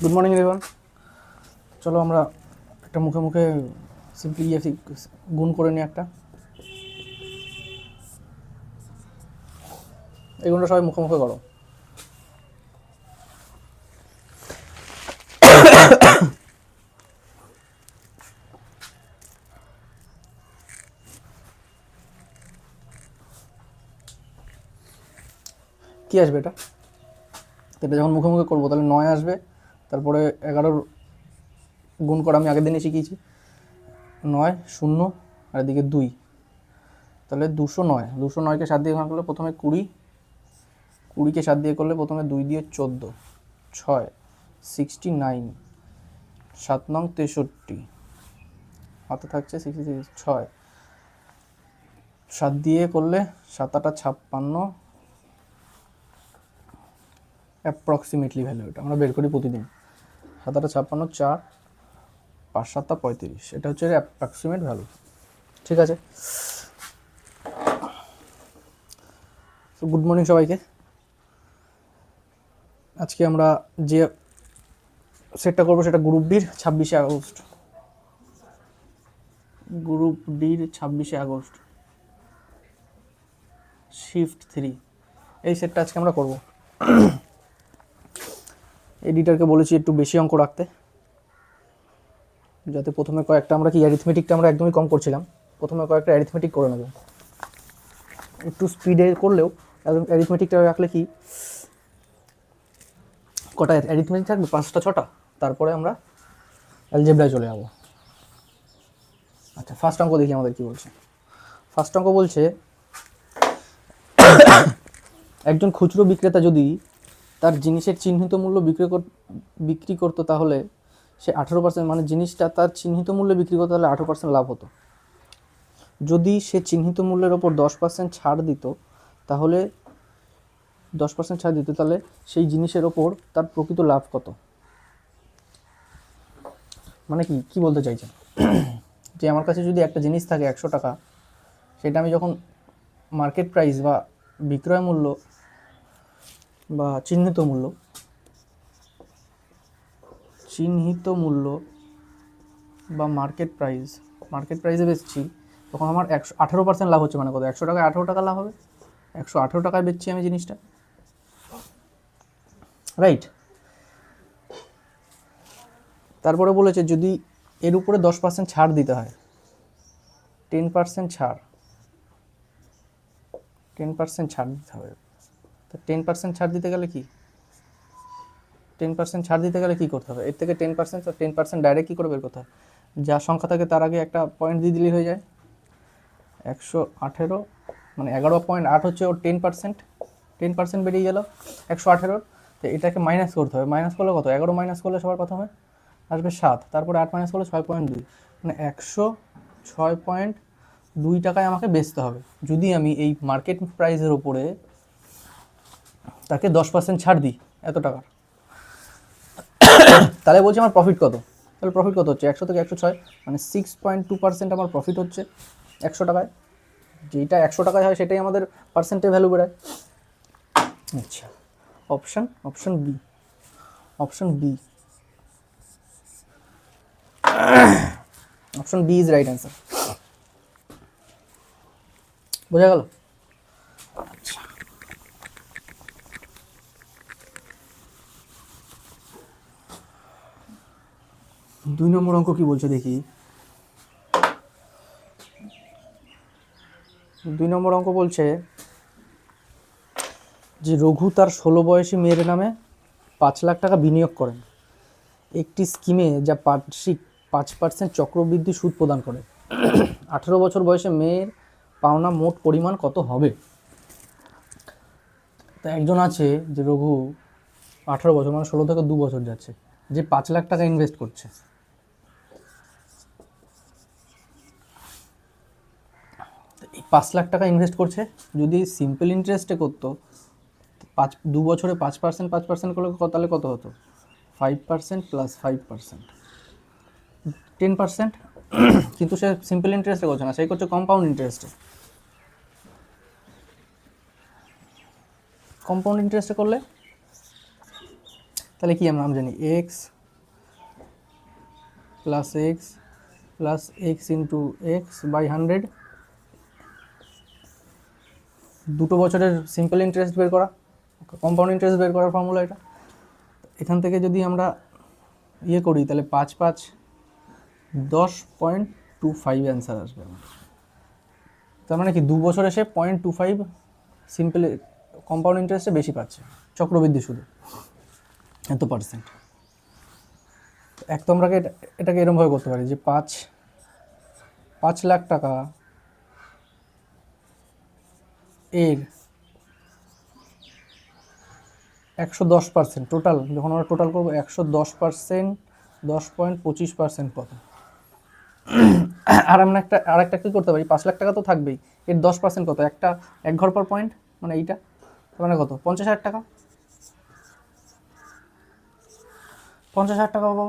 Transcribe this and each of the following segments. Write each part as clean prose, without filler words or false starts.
Good morning everyone. চলো আমরা একটা মুখে মুখে সিম্পলি গুণ করে নিই একটা। এই গুণটা সবাই মুখে মুখে করো। কি আসবে এটা? এটা যখন মুখে মুখে করবো তাহলে 9 আসবে, তারপরে 11 গুণ করা আমি আগের দিনে শিখিয়েছি। 9 0 আর এদিকে 2, তাহলে 209। 209কে 7 দিয়ে ভাগ করলে প্রথমে 20, 20কে 7 দিয়ে করলে প্রথমে 2 দিয়ে 14, 6 69, 7 নং 63, হাতে থাকছে 66, 6 7 দিয়ে করলে 7 8 56, অ্যাপ্রক্সিমেটলি ভ্যালু এটা আমরা বের করি প্রতিদিন। 7 8 56, 4 5 7 35, এটা হচ্ছে অ্যাপ্রক্সিমেট ভ্যালু। ঠিক আছে, তো গুড মর্নিং সবাইকে। আজকে আমরা যে সেটটা করবো সেটা গ্রুপ ডির 26শে আগস্ট, গ্রুপ ডির 26শে আগস্ট শিফট 3, এই সেটটা আজকে আমরা করবো। এডিটরকে বলেছি একটু বেশি অঙ্ক রাখতে, যাতে প্রথমে কয়েকটা আমরা কি অ্যারিথমেটিকটা আমরা একদমই কম করছিলাম, প্রথমে কয়েকটা অ্যারিথমেটিক করে নেব। একটু স্পিডে করলেও অ্যারিথমেটিকটা রাখলে কি কটা অ্যারিথমেটিক থাকবে, 5টা 6টা, তারপরে আমরা অ্যালজেব্রায় চলে যাব। আচ্ছা, ফার্স্ট অঙ্ক দেখি আমাদের কি বলছে। ফার্স্ট অঙ্ক বলছে একজন খুচরো বিক্রেতা যদি তার জিনিসের চিহ্নিত মূল্য বিক্রি করতো তাহলে সে 18%, মানে জিনিসটা তার চিহ্নিত মূল্যে বিক্রি করতে হলে 18% লাভ হতো। যদি সে চিহ্নিত মূল্যের ওপর 10% ছাড় দিত তাহলে 10% ছাড় দিত তাহলে সেই জিনিসের ওপর তার প্রকৃত লাভ কত? মানে কি বলতে চাইছেন যে আমার কাছে যদি একটা জিনিস থাকে 100 টাকা, সেটা আমি যখন মার্কেট প্রাইস বা বিক্রয় মূল্য বা চিহ্নিত মূল্য বা মার্কেট প্রাইসে বেচছি, তখন আমার 18% লাভ হচ্ছে। মানে কত? 100 টাকায় 18 টাকা লাভ হবে। 118 টাকায় বেচছি আমি জিনিসটা, রাইট? তারপরে বলেছে যদি এর উপরে 10% ছাড় দিতে হয়, 10% ছাড় দিতে হবে। তো 10% ছাড় দিতে গেলে কি 10% ছাড় দিতে গেলে কী করতে হবে? এর থেকে 10% ডাইরেক্ট কী করে বের করতে হবে? যা সংখ্যা থাকে তার আগে একটা পয়েন্ট দিয়ে দিলেই হয়ে যায়। 118, মানে 11.8 হচ্ছে ওর 10% বেরিয়ে গেল 118। তো এটাকে মাইনাস করতে হবে। মাইনাস করলে কত? 11 মাইনাস করলে সবার প্রথমে আসবে 7, তারপরে 8 মাইনাস করলে 6.2, মানে 106.2 টাকায় আমাকে বেচতে হবে যদি আমি এই মার্কেট প্রাইসের ওপরে তাকে 10% ছাড় দিই এত টাকার। তাহলে বলছি আমার প্রফিট কত? তাহলে প্রফিট কত হচ্ছে? 100 থেকে 106, মানে 6.2% আমার প্রফিট হচ্ছে 100 টাকায়। যেটা 100 টাকায় হয় সেটাই আমাদের পার্সেন্টে ভ্যালু বেড়ায়। আচ্ছা, option B is right answer. বোঝা গেল? আচ্ছা, 2 নম্বর অঙ্ক কি বলছে দেখি। 2 নম্বর অঙ্ক বলছে যে রঘু তার 16 বয়সী মেয়ের নামে 5 লাখ টাকা বিনিয়োগ করেন একটি স্কিমে যা বার্ষিক 5% চক্রবৃদ্ধি সুদ প্রদান করে। 18 বছর বয়সে মেয়ের পাওনা মোট পরিমাণ কত হবে? তা একজন আছে যে রঘু 18 বছর, মানে 16 থেকে 2 বছর যাচ্ছে, যে 5 লাখ টাকা ইনভেস্ট করছে। এই 5 লাখ টাকা ইনভেস্ট করছে, যদি সিম্পল ইন্টারেস্টে করতো 2 বছরে 5% করলে তাহলে কত হতো? 5% প্লাস 5%, 10%। কিন্তু সে সিম্পল ইন্টারেস্টে করছে না, সে করছে কম্পাউন্ড ইন্টারেস্টে। কম্পাউন্ড ইন্টারেস্টে করলে তাহলে কি আমরা জানি x plus x into x by 100, দুটো বছরের সিম্পল ইন্টারেস্ট বের করা, কম্পাউন্ড ইন্টারেস্ট বের করার ফর্মুলা এটা। এখান থেকে যদি আমরা ইয়ে করি তাহলে 5 5 10.25 অ্যান্সার আসবে আমার। তার মানে কি 2 বছরে সে 0.25 সিম্পল কম্পাউন্ড ইন্টারেস্টে বেশি পাচ্ছে, চক্রবৃদ্ধি শুধু এত পার্সেন্ট। এক তো আমরা এটাকে এরকমভাবে করতে পারি যে 5 লাখ টাকা এর 110% টোটাল, যখন আমরা টোটাল করবো 110%, 10.25% কত। আর আমরা আরেকটা কী করতে পারি, 5 লাখ টাকা তো থাকবেই, এর 10% কত, এক ঘর পর পয়েন্ট, মানে এইটা মানে কত, 50,000 টাকা, 50,000 টাকা পাবো।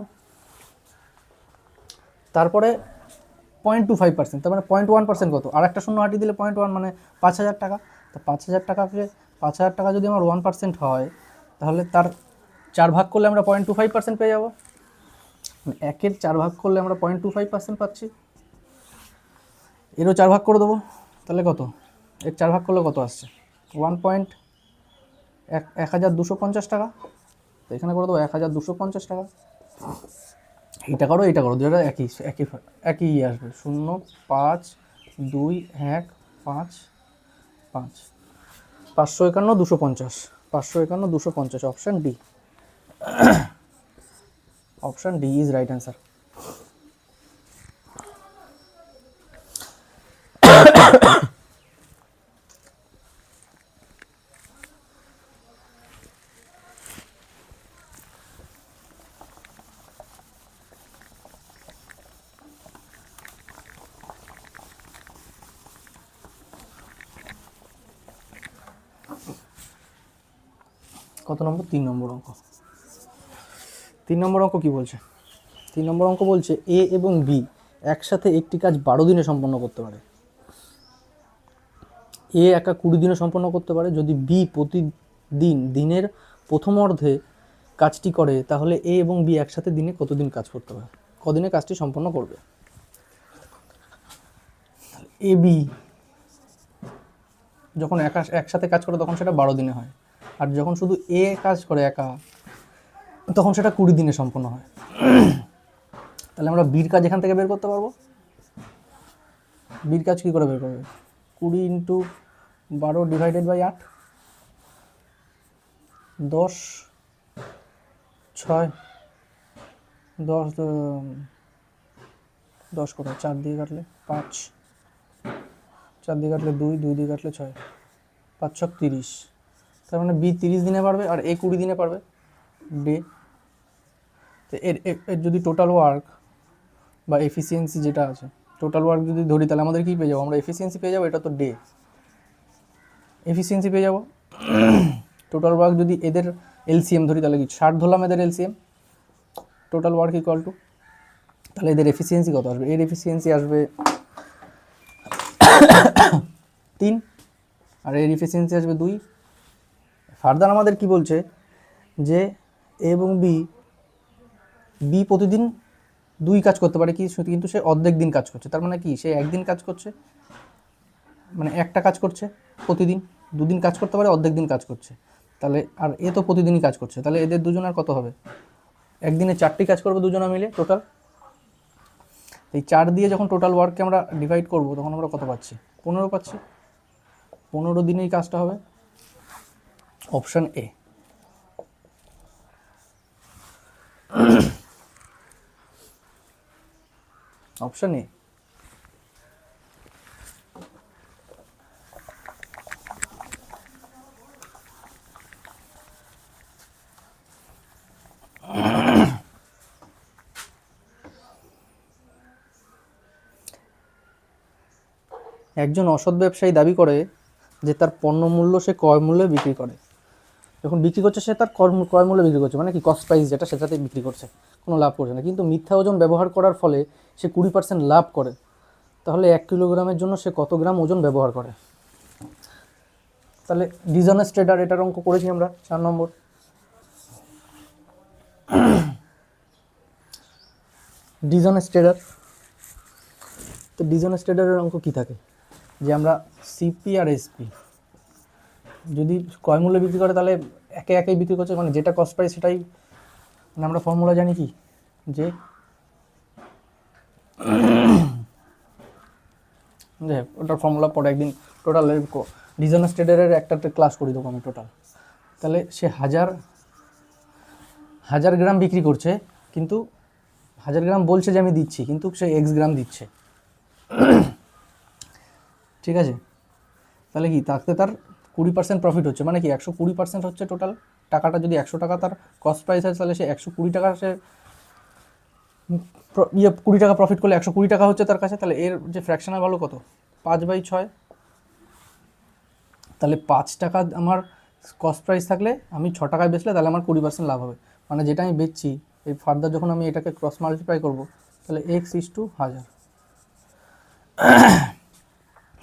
তারপরে 0.25%, তার মানে 0.1% কত, আর একটা শূন্য হাঁটি দিলে 0.1 মানে 5,000 টাকা। তো 5,000 টাকাকে 5,000 টাকা যদি আমার 1% হয়, তাহলে তার 4 ভাগ করলে আমরা 0.25% পেয়ে যাবো। মানে 1-এর 4 ভাগ করলে আমরা 0.25% পাচ্ছি। এরও 4 ভাগ করে দেবো, তাহলে কত, এর 4 ভাগ করলে কত আসছে, 1,250 টাকা। তো এখানে করে দেবো 1,250 টাকা। এইটা করো দুটো একই আসবে, 0 5 2 1 5 5, 551 250, 551 250, option D. Option D is right answer. কত নম্বর, 3 নম্বর অঙ্ক। 3 নম্বর অঙ্ক কি বলছে, 3 নম্বর অঙ্ক বলছে এ এবং বি একসাথে একটি কাজ 12 দিনে সম্পন্ন করতে পারে। এ একা 20 দিনে সম্পন্ন করতে পারে। যদি বি প্রতিদিন দিনের প্রথম অর্ধে কাজটি করে, তাহলে এ এবং বি একসাথে দিনে কতদিন কাজ করতে পারে, কদিনে কাজটি সম্পন্ন করবে। এ বি যখন একসাথে কাজ করে তখন সেটা 12 দিনে হয়, আর যখন শুধু এ কাজ করে একা তখন সেটা 20 দিনে সম্পন্ন হয়। তাহলে আমরা বির কাজ এখান থেকে বের করতে পারবো। বির কাজ কী করে বের করবে, 20 ইন্টু 12 ডিভাইডেড বাই 8, 10 6 10 করে 4 দিয়ে কাটলে 5, 4 দিয়ে কাটলে 2, 2 দিয়ে কাটলে 6, 5 6 30। তার মানে বি 30 দিনে পারবে আর এ 20 দিনে পারবে ডে। তো এর যদি টোটাল ওয়ার্ক বা এফিসিয়েন্সি যেটা আছে, টোটাল ওয়ার্ক যদি ধরি তাহলে আমাদের কী পেয়ে যাবো, আমরা এফিসিয়েন্সি পেয়ে যাবো, এটা তো ডে, এফিসিয়েন্সি পেয়ে যাবো। টোটাল ওয়ার্ক যদি এদের এলসিএম ধরি তাহলে কি 60 ধরলাম এদের LCM, total work equal to, তাহলে এদের এফিসিয়েন্সি কত আসবে, এর এফিসিয়েন্সি আসবে 3 আর এর এফিসিয়েন্সি আসবে 2। ফার্দার আমাদের কি বলছে যে এ এবং বি প্রতিদিন 2 কাজ করতে পারে, কিন্তু সে অর্ধেক দিন কাজ করছে। তার মানে কি, সে একদিন কাজ করছে, মানে একটা কাজ করছে প্রতিদিন, 2 দিন কাজ করতে পারে, অর্ধেক দিন কাজ করছে। তাহলে আর এ তো প্রতিদিনই কাজ করছে, তাহলে এদের দুজনের কত হবে, একদিনে 4টি কাজ করবে দুজনে মিলে টোটাল। এই 4 দিয়ে যখন টোটাল ওয়ার্ককে আমরা ডিভাইড করব তখন আমরা কত পাচ্ছি, 15 পাচ্ছি। 15 দিনেই কাজটা হবে, অপশান এ। Option A. একজন অসৎ ব্যবসায়ী দাবি করে যে তার পণ্য মূল্য সে ক্রয় মূল্যে বিক্রি করে। যখন বিক্রি করছে সে তার ক্রয় মূল্যে বিক্রি করছে, মানে কি কস্ট প্রাইস যেটা সেটাতেই বিক্রি করছে, কোনো লাভ করছে না। কিন্তু মিথ্যা ওজন ব্যবহার করার ফলে সে 20% লাভ করে। তাহলে 1 কিলোগ্রামের জন্য সে কত গ্রাম ওজন ব্যবহার করে। তাহলে ডিসঅনেস্ট ট্রেডার, এটার অঙ্ক করেছি আমরা 4 নম্বর। ডিসঅনেস্টেডার। তো ডিসঅনেস্টেডারের অঙ্ক কী থাকে, যে আমরা সিপি আর এসপি যদি ক্রয় মূল্যে বিক্রি করে তাহলে একে একেই বিক্রি করছে, মানে যেটা কস্ট প্রাইস সেটাই, মানে আমরা ফর্মুলা জানি কি, যে ওটার ফর্মুলা পরে একদিন টোটাল ডিসঅনেস্টেডারের একটা ক্লাস করে দেবো আমি টোটাল। তাহলে সে হাজার গ্রাম বিক্রি করছে, কিন্তু 1000 গ্রাম বলছে যে আমি দিচ্ছি, কিন্তু সে এক্স গ্রাম দিচ্ছে, ঠিক আছে। তাহলে কি তাতে তার 20% প্রফিট হচ্ছে, মানে কি 120% হচ্ছে টোটাল টাকাটা। যদি 100 টাকা তার কস্ট প্রাইস আছে, তাহলে সে 120 টাকা সে 20 টাকা প্রফিট করলে 120 টাকা হচ্ছে তার কাছে। তাহলে এর যে ফ্র্যাকশনাল ভ্যালু কত, 5/6। তাহলে 5 টাকা আমার কস্ট প্রাইস থাকলে আমি 6 টাকায় বেচলে তাহলে আমার 20% লাভ হবে। মানে যেটা আমি বেচছি এই ফার্দার যখন আমি এটাকে ক্রস মাল্টিপ্লাই করব, তাহলে x/1000।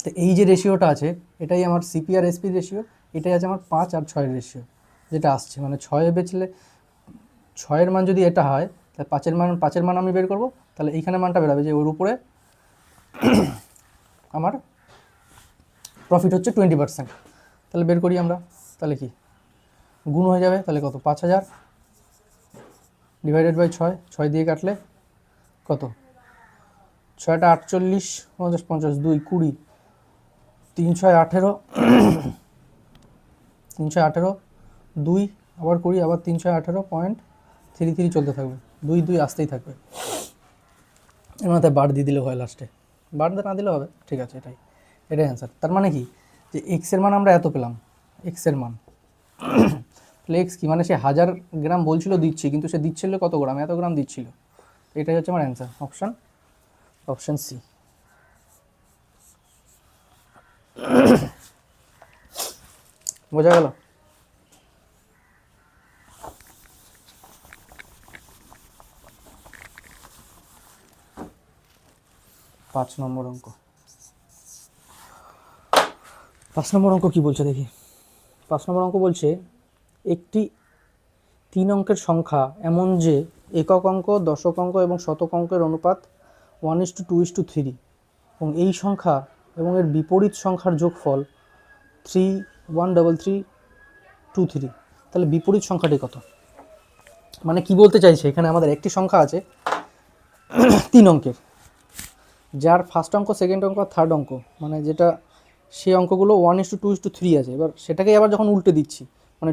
তো এই যে রেশিওটা আছে এটাই আমার সিপি আর এসপি রেশিও, এটাই আছে আমার 5 আর 6 রেশিও যেটা আসছে। মানে 6-এ বেচলে 6-এর মান যদি এটা হয়, তাহলে 5-এর মান আমি বের করব, তাহলে এইখানে মানটা বেরোবে যে ওর উপরে আমার প্রফিট হচ্ছে 20%। তাহলে বের করি আমরা, তাহলে কি গুণ হয়ে যাবে, তাহলে কত, 5000 ডিভাইডেড বাই 6, 6 দিয়ে কাটলে কত, 6টা 48, 50, 50, 2, 20, 3, 6, 18, 3, 6, 18, 2 আবার 20, আবার 3, 6, 18.33 চলতে থাকবে, 2, 2 আসতেই থাকবে। এর মধ্যে বার দিয়ে দিলে হয় লাস্টে, বার না দিলে হবে, ঠিক আছে। এটাই অ্যান্সার। তার মানে কি, যে এক্সের মান আমরা এত পেলাম, এক্সের মান, তাহলে এক্স কি, মানে সে 1000 গ্রাম বলছিল দিচ্ছি, কিন্তু সে দিচ্ছিল কত গ্রাম, এত গ্রাম দিচ্ছিল। এটাই হচ্ছে আমার অ্যান্সার, অপশান সি। বোঝা গেল? পাঁচ নম্বর অঙ্ক কি বলছে দেখি। 5 নম্বর অঙ্ক বলছে একটি 3 অঙ্কের সংখ্যা এমন যে একক অঙ্ক, দশক অঙ্ক এবং শতক অঙ্কের অনুপাত 1:2:3, এবং এই সংখ্যা এবং এর বিপরীত সংখ্যার যোগফল 3:1:3:2:3। তাহলে বিপরীত সংখ্যাটি কত? মানে কি বলতে চাইছে, এখানে আমাদের একটি সংখ্যা আছে 3 অঙ্কের, যার ফার্স্ট অঙ্ক, সেকেন্ড অঙ্ক, থার্ড অঙ্ক, মানে যেটা সেই অঙ্কগুলো 1:2:3 আছে। এবার সেটাকেই আবার যখন উল্টে দিচ্ছি, মানে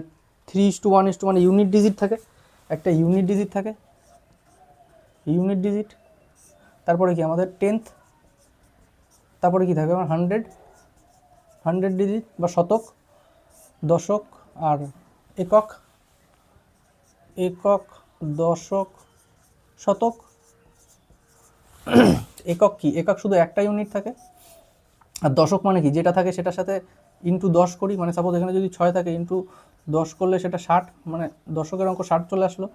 3:1, মানে ইউনিট ডিজিট থাকে, একটা ইউনিট ডিজিট থাকে, তারপরে কি আমাদের 10th, তারপরে কি থাকে আমার 100 ডিজিট বা শতক, দশক আর একক, দশক, শতক। একক কি, একক শুধু একটা ইউনিট থাকে, আর দশক মানে কি, যেটা থাকে সেটার সাথে ইন্টু 10 করি, মানে সাপোজ এখানে যদি 6 থাকে ইন্টু 10 করলে সেটা 60, মানে দশকের অঙ্ক 60 চলে আসলো।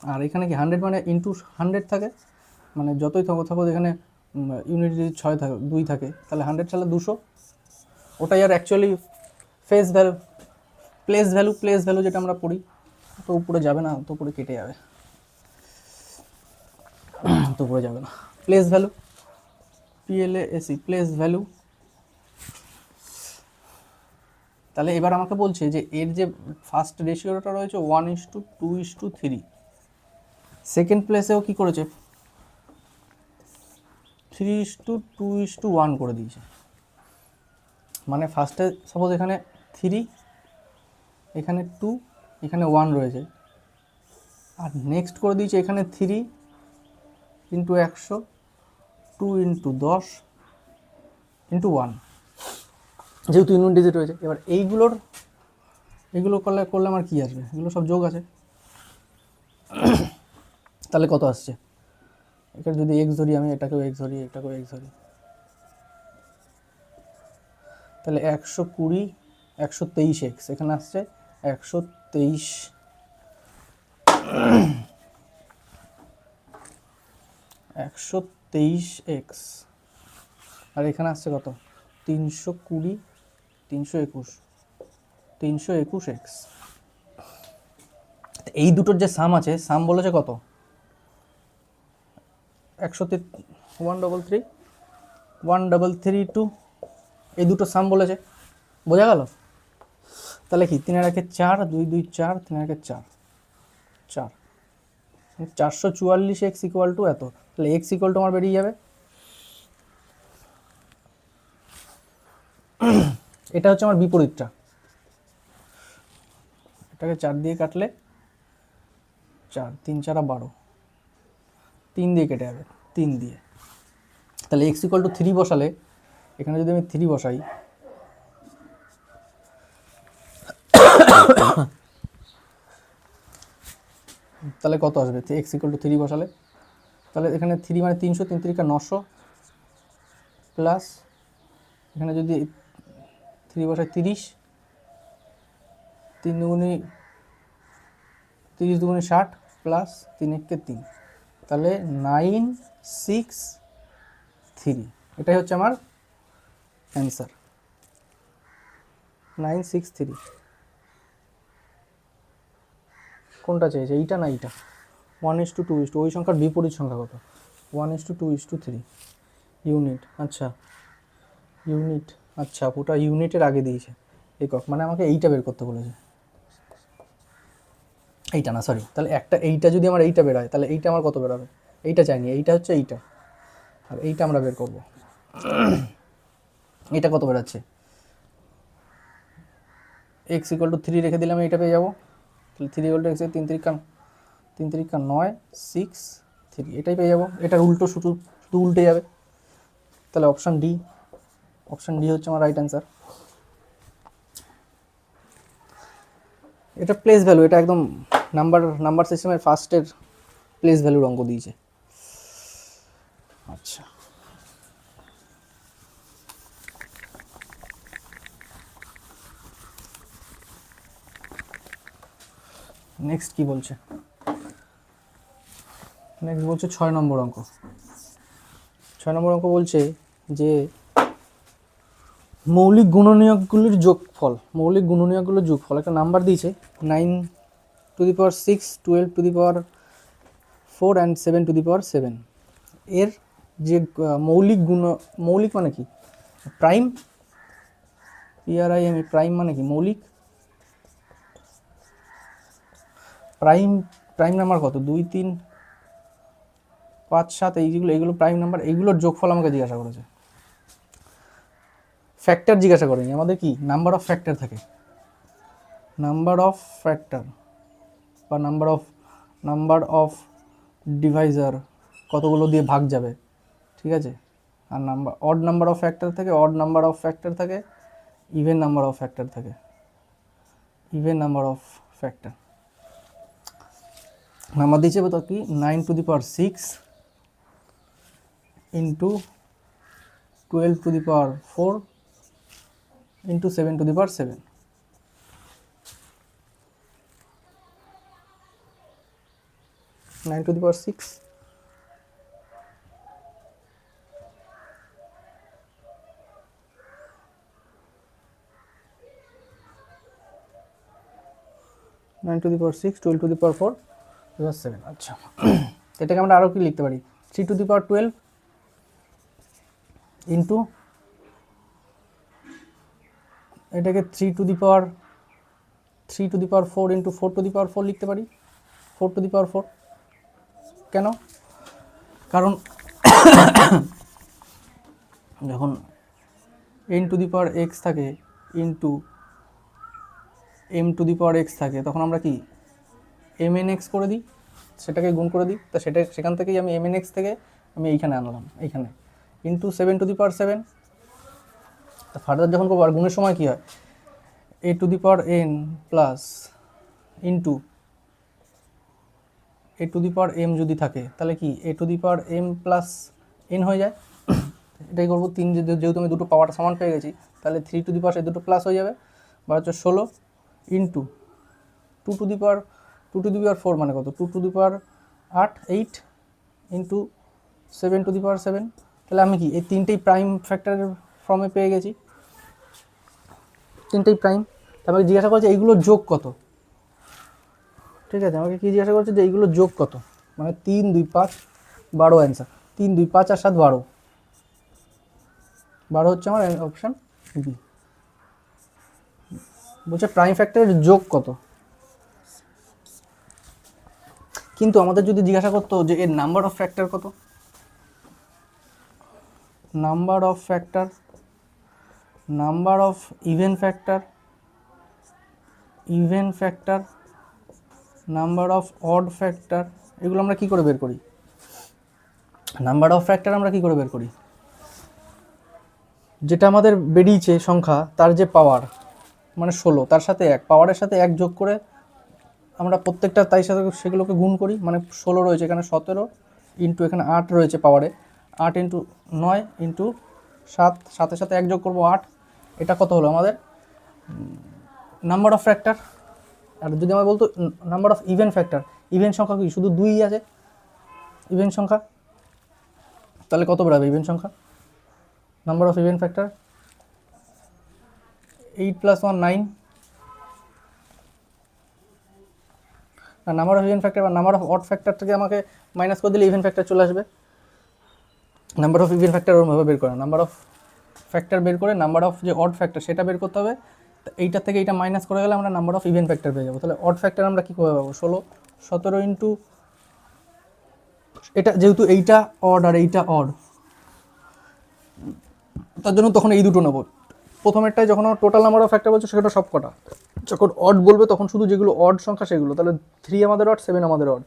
আর এখানে কি 100 মানে ইন্টু 100 থাকে, মানে যতই থাকো সাপোজ এখানে ইউনিট যদি 6 থাকে, 2 থাকে, তাহলে 100 সালে 200। ওটাই আর অ্যাকচুয়ালি প্লেস ভ্যালু যেটা আমরা পড়ি, তো উপরে যাবে না, তো উপরে কেটে যাবে, তো উপরে যাবে না। Place value, PLASE, place value. তাহলে এবার আমাকে বলছে যে এর যে ফার্স্ট রেশিওটা রয়েছে 1:2:3, সেকেন্ড প্লেসেও কি করেছে 3:2:1 করে দিয়েছে। মানে ফার্স্টে সাপোজ এখানে 3, এখানে 2, এখানে 1 রয়েছে, আর নেক্সট করে দিয়েছে এখানে 3 × 100, 2 × 10 × 1, যেহেতু ইউনিট ডিজিট রয়েছে। এবার এইগুলো করলে আমার কি আসবে, এগুলো সব যোগ আছে, তাহলে কত আসছে, এখানে যদি এক্স ধরি, আমি এটাকেও এক্স ধরি, এটাকেও এক্স ধরি, তাহলে 120, 123x, এখানে আসছে 123, 123x, আর এখানে আসছে কত, 320, 321, 321x। এই দুটোর যে সাম আছে, সাম বলেছে কত, 133 এই দুটো সাম বলেছে, বোঝা গেল? তাহলে কি 3 আর 1 4, 2 2 4, 3 আর 1 4, 4 444 এক্স ইকুয়াল টু এত। তাহলে এক্স ইকুয়াল টু আমার বেরিয়ে যাবে, এটা হচ্ছে আমার বিপরীতটা, এটাকে 4 দিয়ে কাটলে 4 3 4 12, 3 দিয়ে কেটে যাবে, 3 দিয়ে। তাহলে এক্স ইকুয়াল টু 3 বসালে, এখানে যদি আমি 3 বসাই, তাহলে কত আসবে এক্স ইকুয়াল টু 3 বসালে? তাহলে এখানে 3 মানে 300, 3 3 900 প্লাস এখানে যদি 3 বসাই 30, 3 দুগুণে 30 দুগুণে 60 প্লাস 3 1 3, তাহলে 963, এটাই হচ্ছে আমার অ্যান্সার, 963। কোনটা চেয়েছে, এইটা না এইটা? 1:2, ওই সংখ্যার বিপরীত সংখ্যা কত? 1:2:3 ইউনিট। আচ্ছা ইউনিট, আচ্ছা ওটা ইউনিটের আগে দিয়েছে একক, মানে আমাকে এইটা বের করতে বলেছে, এইটা না সরি। তাহলে একটা এইটা যদি আমার এইটা বের হয়, তাহলে এইটা আমার কত বেরোবে? এইটা চাইনি, এইটা হচ্ছে এইটা, আর এইটা আমরা বের করব। এটা কত বেরোচ্ছে? এক্স ইকুয়াল টু 3 রেখে দিলাম, এইটা পেয়ে যাবো। তাহলে 3 ইকুয়াল টু এক্স, 3 3 9 6 3, এটাই পেয়ে যাবো। এটার উল্টো শুধু উল্টে যাবে, তাহলে অপশান ডি হচ্ছে আমার রাইট অ্যান্সার। এটা প্লেস ভ্যালু, এটা একদম নাম্বার সিস্টেমের ফার্স্টের প্লেস ভ্যালুর অঙ্ক দিয়েছে। আচ্ছা নেক্সট কি বলছে? নেক্সট বলছে 6 নম্বর অঙ্ক। 6 নম্বর অঙ্ক বলছে যে মৌলিক গুণনীয়কগুলির যোগফল, একটা নাম্বার দিয়েছে 9⁶, 12⁴ অ্যান্ড 7⁴। এর যে মৌলিক মানে কি? প্রাইম, PRIM, প্রাইম মানে কি? মৌলিক। প্রাইম নাম্বার কত? 2 3 5 7, এইগুলো প্রাইম নাম্বার, এইগুলোর যোগফল আমাকে জিজ্ঞাসা করেছে। ফ্যাক্টর জিজ্ঞাসা করেনি, আমাদের কি নাম্বার অফ ফ্যাক্টর থাকে, নাম্বার অফ ডিভাইজার কতগুলো দিয়ে ভাগ যাবে, ঠিক আছে? আর অড নাম্বার অফ ফ্যাক্টর থাকে, ইভেন নাম্বার অফ ফ্যাক্টর থাকে, নাম্বার দিয়েছে তো কি 9⁶ ইন্টু 12⁴ ইন্টু 7⁴। 9⁶ (9⁶) 12⁴ 7। আচ্ছা এটাকে আমরা আরও কি লিখতে পারি? 3⁻12 ইন্টু এটাকে 3⁴ ইন্টু 4⁴ লিখতে পারি, 4⁴। কেন? কারণ যখন n⁴x থাকে ইন্টু m⁴x থাকে, তখন আমরা কি mnx করে দিই, সেটাকে গুণ করে দিই। তা সেখান থেকেই আমি mnx থেকে আমি এইখানে আনলাম, এইখানে ইন্টু 7⁴। ফার্দার যখন করবো, আর গুণের সময় কী হয়, a⁴n প্লাস ইন্টু a⁴m যদি থাকে, তাহলে কি a⁴m প্লাস n হয়ে যায়। এটাই করবো 3, যেহেতু আমি দুটো পাওয়ার সমান পেয়ে গেছি, তাহলে 3 এই দুটো প্লাস হয়ে যাবে, বা হচ্ছে 16 ইন্টু 2⁴ মানে কত? 2⁴ 8 ইন্টু 7⁴। তাহলে আমি কি এই তিনটেই প্রাইম ফ্যাক্টরের ফর্মে পেয়ে গেছি, তিনটেই প্রাইম। আমাকে জিজ্ঞাসা করছে এইগুলোর যোগ কত, ঠিক আছে? আমাকে কি জিজ্ঞাসা করছে যে এইগুলোর যোগ কত, মানে 3 2 5 12 অ্যান্সার। 3 2 5 আর 7 12, 12 হচ্ছে আমার অপশান বি। বলছে প্রাইম ফ্যাক্টরের যোগ কত, কিন্তু আমাদের যদি জিজ্ঞাসা করতো যে এর নাম্বার অফ ফ্যাক্টর কত, number of factor, number of even factor, even factor, number of odd factor, এগুলো আমরা কি করে বের করি? নাম্বার অফ ফ্যাক্টর আমরা কি করে বের করি? যেটা আমাদের বেরিয়েছে সংখ্যা, তার যে পাওয়ার মানে 16, তার সাথে 1, পাওয়ারের সাথে 1 যোগ করে আমরা প্রত্যেকটা তাই সাথে সেগুলোকে গুণ করি, মানে 16 রয়েছে এখানে, 17 ইন্টু এখানে 8 রয়েছে পাওয়ারে, 8 ইন্টু 9 ইন্টু 7, 7-এর সাথে 1 যোগ করবো 8, এটা কত হলো আমাদের নাম্বার অফ ফ্যাক্টর। আর যদি আমরা বলতো number of even factor, even সংখ্যা কি শুধু 2 আছে ইভেন সংখ্যা, তাহলে কত বেরোবে ইভেন সংখ্যা? নাম্বার অফ ইভেন ফ্যাক্টর 8 + 1 9, আর নাম্বার অফ ইভেন ফ্যাক্টর বা নাম্বার অফ অড ফ্যাক্টর থেকে আমাকে মাইনাস করে দিলে ইভেন ফ্যাক্টর চলে আসবে। নাম্বার অফ ইভেন ফ্যাক্টর ওরমভাবে বের করে, নাম্বার অফ ফ্যাক্টর বের করে নাম্বার অফ যে অড ফ্যাক্টর সেটা বের করতে হবে, এইটা থেকে এইটা মাইনাস করে গেলে আমরা নাম্বার অফ ইভেন ফ্যাক্টর পেয়ে যাবো। তাহলে অড ফ্যাক্টর আমরা কী করে পাবো? 16, 17 ইন্টু, এটা যেহেতু এইটা অড আর এইটা অড, তার জন্য তখন এই দুটো নেবো। প্রথমেরটাই যখন আমার টোটাল নাম্বার অফ ফ্যাক্টর বলছে সেটা সব কটা, যখন অড বলবে তখন শুধু যেগুলো অড সংখ্যা সেগুলো। তাহলে 3 আমাদের অড, 7 আমাদের অড,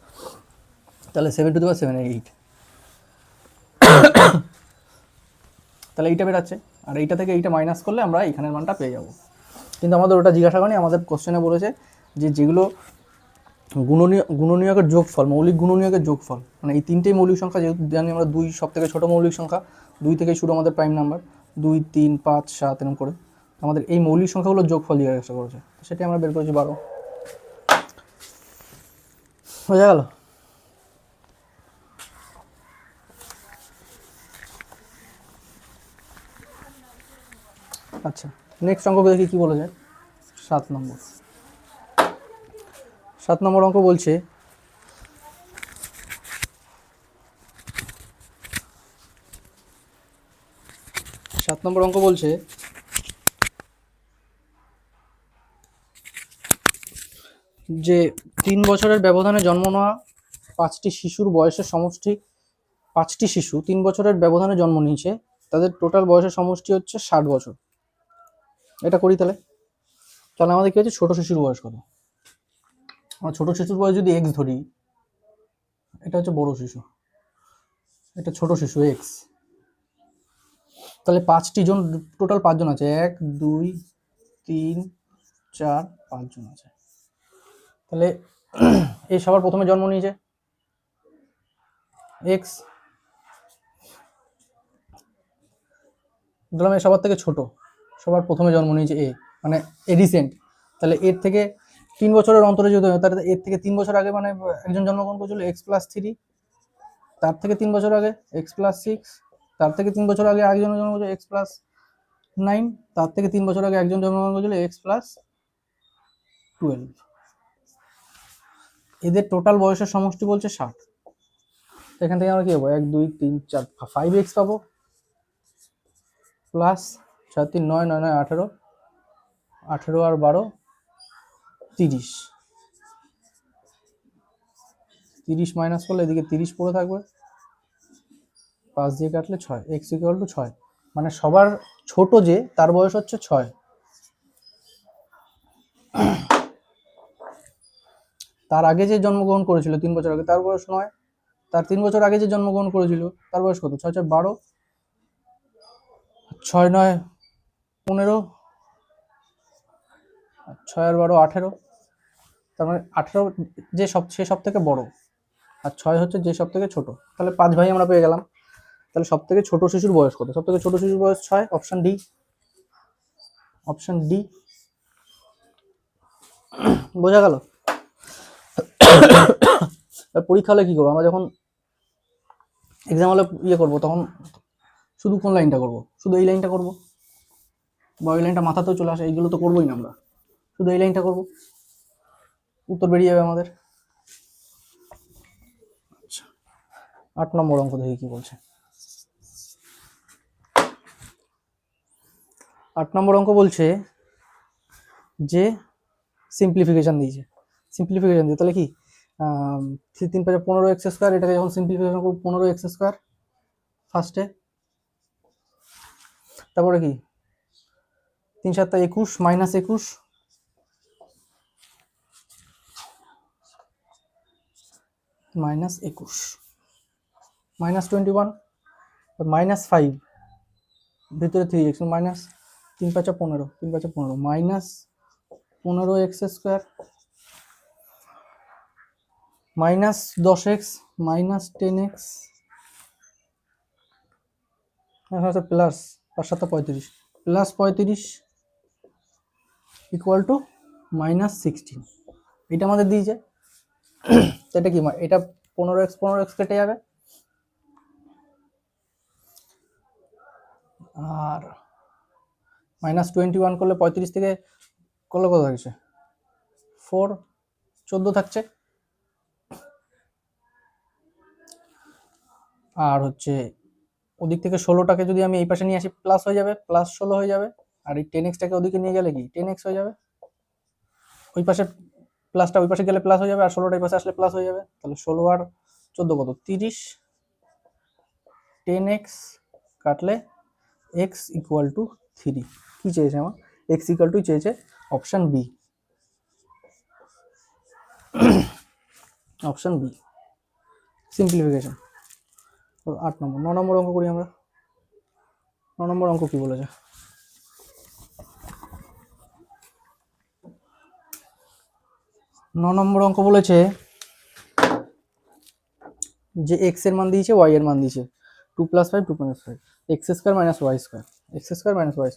তাহলে 7^7 8, তাহলে এইটা বেরাচ্ছে, আর এইটা থেকে এইটা মাইনাস করলে আমরা এখানের মানটা পেয়ে যাব। কিন্তু আমাদের ওটা জিজ্ঞাসা করেনি, আমাদের কোশ্চেনে বলেছে যে যেগুলো গুণনীয়কের যোগফল, মৌলিক গুণনীয়কের যোগফল, মানে এই তিনটেই মৌলিক সংখ্যা, যেহেতু জানি আমরা 2 সব থেকে ছোটো মৌলিক সংখ্যা, 2 থেকেই শুরু আমাদের প্রাইম নাম্বার, 2 3 5 7 এরকম করে আমাদের এই মৌলিক সংখ্যাগুলোর যোগফল জিজ্ঞাসা করেছে, সেটাই আমরা বের করেছি 12। বোঝা গেল? আচ্ছা, নেক্সট অঙ্ক দেখি কী বলে যায়। 7 নম্বর, 7 নম্বর অঙ্ক বলছে যে 3 বছরের ব্যবধানে জন্ম নেওয়া 5টি শিশুর বয়সের সমষ্টি, 5টি শিশু 3 বছরের ব্যবধানে জন্ম নিয়েছে, তাদের টোটাল বয়সের সমষ্টি হচ্ছে 60 বছর। এটা করি তাহলে আমাদের কি হচ্ছে, ছোট শিশুর বয়স কত? আমরা ছোট শিশুর বয়স যদি x ধরি, এটা হচ্ছে বড় শিশু, এটা ছোট শিশু x, তাহলে 5টি জন, টোটাল 5 জন আছে, 1 2 3 4 5 জন আছে। তাহলে এই সবার প্রথমে জন্ম নিয়েছে x, ধরলাম সবার থেকে ছোট, সবার প্রথমে জন্ম নিয়েছে এ, মানে এ রিসেন্ট, তাহলে এর থেকে 3 বছরের অন্তরে যদি হয়, তাহলে এর থেকে 3 বছর আগে মানে একজন জন্মগ্রহণ করেছিল x+3, তার থেকে 3 বছর আগে x+6, তার থেকে 3 বছর আগে একজন জন্ম করেছিল x+9, তার থেকে 3 বছর আগে একজন জন্মগ্রহণ করেছিল x+12। এদের টোটাল বয়সের সমষ্টি বলছে 60। এখান থেকে আমরা কি পাবো, 1 2 3 4 5x পাবো, প্লাস 4 3 9 9 9 18, 18 আর 12 30, 30 মাইনাস করলে এদিকে 30 পড়ে থাকবে, 5 দিয়ে কাটলে 6, x = 6, মানে সবার ছোট যে তার বয়স হচ্ছে 6। তার আগে যে জন্মগ্রহণ করেছিল 3 বছর আগে, তার বয়স 9, তার 3 বছর আগে যে জন্মগ্রহণ করেছিল তার বয়স কত, 6 4 12, 6 9 15, 6 আর 12 18, তার মানে 18 যে সব থেকে বড়, আর 6 হচ্ছে যে সব থেকে ছোট। তাহলে 5 ভাই আমরা পেয়ে গেলাম। তাহলে সব থেকে ছোট শিশুর বয়স কত? সব থেকে ছোট শিশুর বয়স 6, অপশন ডি, অপশন ডি। বোঝা গেল? পরীক্ষা হলে কি করবো আমরা, যখন এক্সাম হলে করবো, তখন শুধু কোন লাইনটা করব? শুধু এই লাইনটা করব, বা ওই লাইনটা মাথাতেও চলে আসে, এইগুলো তো করবোই না আমরা, শুধু এই লাইনটা করব, উত্তর বেরিয়ে যাবে আমাদের। আচ্ছা, 8 নম্বর অঙ্ক দেখি কি বলছে। 8 নম্বর অঙ্ক বলছে যে সিম্পলিফিকেশন দিয়েছে, সিম্পলিফিকেশন দিয়ে তাহলে কি 3 5 15x², এটাকে যখন সিম্পলিফিকেশন করব 15x² ফার্স্টে, তারপরে কি 3 7 21 -21 -21 -21 -5 ভিতরে 3x minus 3 5 15 3 5 15 minus 15x² minus 10x minus 10x plus 5 7 35 plus 35 equal to -16। এটা আমাদের দিয়েছে, এটা কি এটা 15x কেটে যাবে, আর -21 করলে 35 থেকে করলে কত থাকছে 4 14 থাকছে, আর হচ্ছে ওদিক থেকে 16টাকে যদি আমি এই পাশে নিয়ে আসি প্লাস হয়ে যাবে, প্লাস 16 হয়ে যাবে, আর এই 10xটাকে ওদিকে নিয়ে গেলে কি 10x হয়ে যাবে, ওই পাশে প্লাসটা ওই পাশে গেলে প্লাস হয়ে যাবে, আর 16টা এই পাশে আসলে প্লাস হয়ে যাবে, তাহলে 16 আর 14 কত 30, 10x কাটলে x ইকুয়াল টু 3। কি চেয়েছে আমার, x ইকুয়াল টু চেয়েছে option B, option B simplification. 8 number. 9 number অঙ্ক করি আমরা। 9 নম্বর অঙ্ক কি বলেছে, 9 নম্বর অঙ্ক বলেছে যে x এর মান দিয়েছে, y এর মান দিয়েছে 2 + 5 2 - 5 x² - y², x² - y²,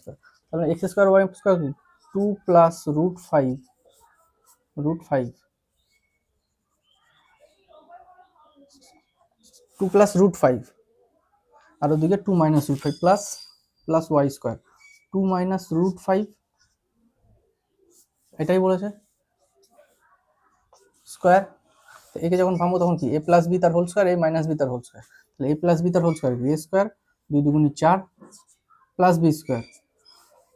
তাহলে x² y² কি 2 + √5 2 + √5, আর ওদিকে 2 - √5 প্লাস y², 2 - √5 এটাই বলেছে স্কয়ার। একে যখন ভাঙবো তখন কি a + b তার হোল স্কয়ার, a - b তার হোল স্কয়ার, তাহলে a + b তার whole square a square 2 2 * 4 plus b square,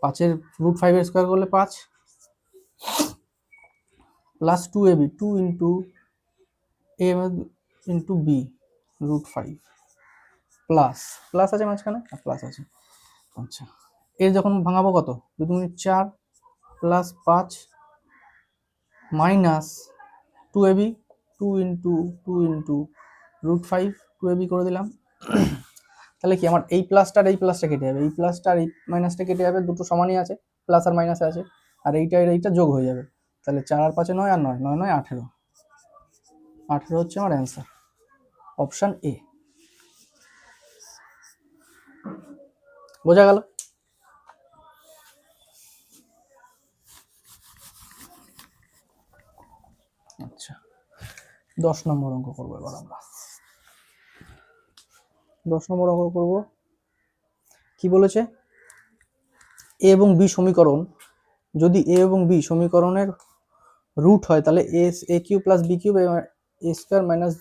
5 এর √5 এর স্কয়ার করলে 5 plus 2ab 2 * a * b √5 plus plus আছে মাঝখানে, প্লাস আছে। আচ্ছা, এর যখন ভাঙাবো কত 2 2 * 4 প্লাস 5 মাইনাস 2ab 2 * √5 2ab করে দিলাম। তাহলে কি আমার এই প্লাসটা আর এই প্লাসটা কেটে যাবে, এই প্লাসটা আর এই মাইনাসটা কেটে যাবে, দুটো সমানই আছে, প্লাস আর মাইনাসে আছে, আর এইটা আর এইটা যোগ হয়ে যাবে, তাহলে 4 আর 5 9 আর 9 9 9 18 18 হচ্ছে আমার অ্যান্সার, অপশন এ। বোঝা গেল? আচ্ছা, 10 নম্বর অঙ্ক করবো এবার আমরা। 10 নম্বর অঙ্ক করব, কি বলেছে, এ এবং বি সমীকরণ, যদি এ এবং বি সমীকরণের রুট হয় তাহলে a cube plus B cube a square minus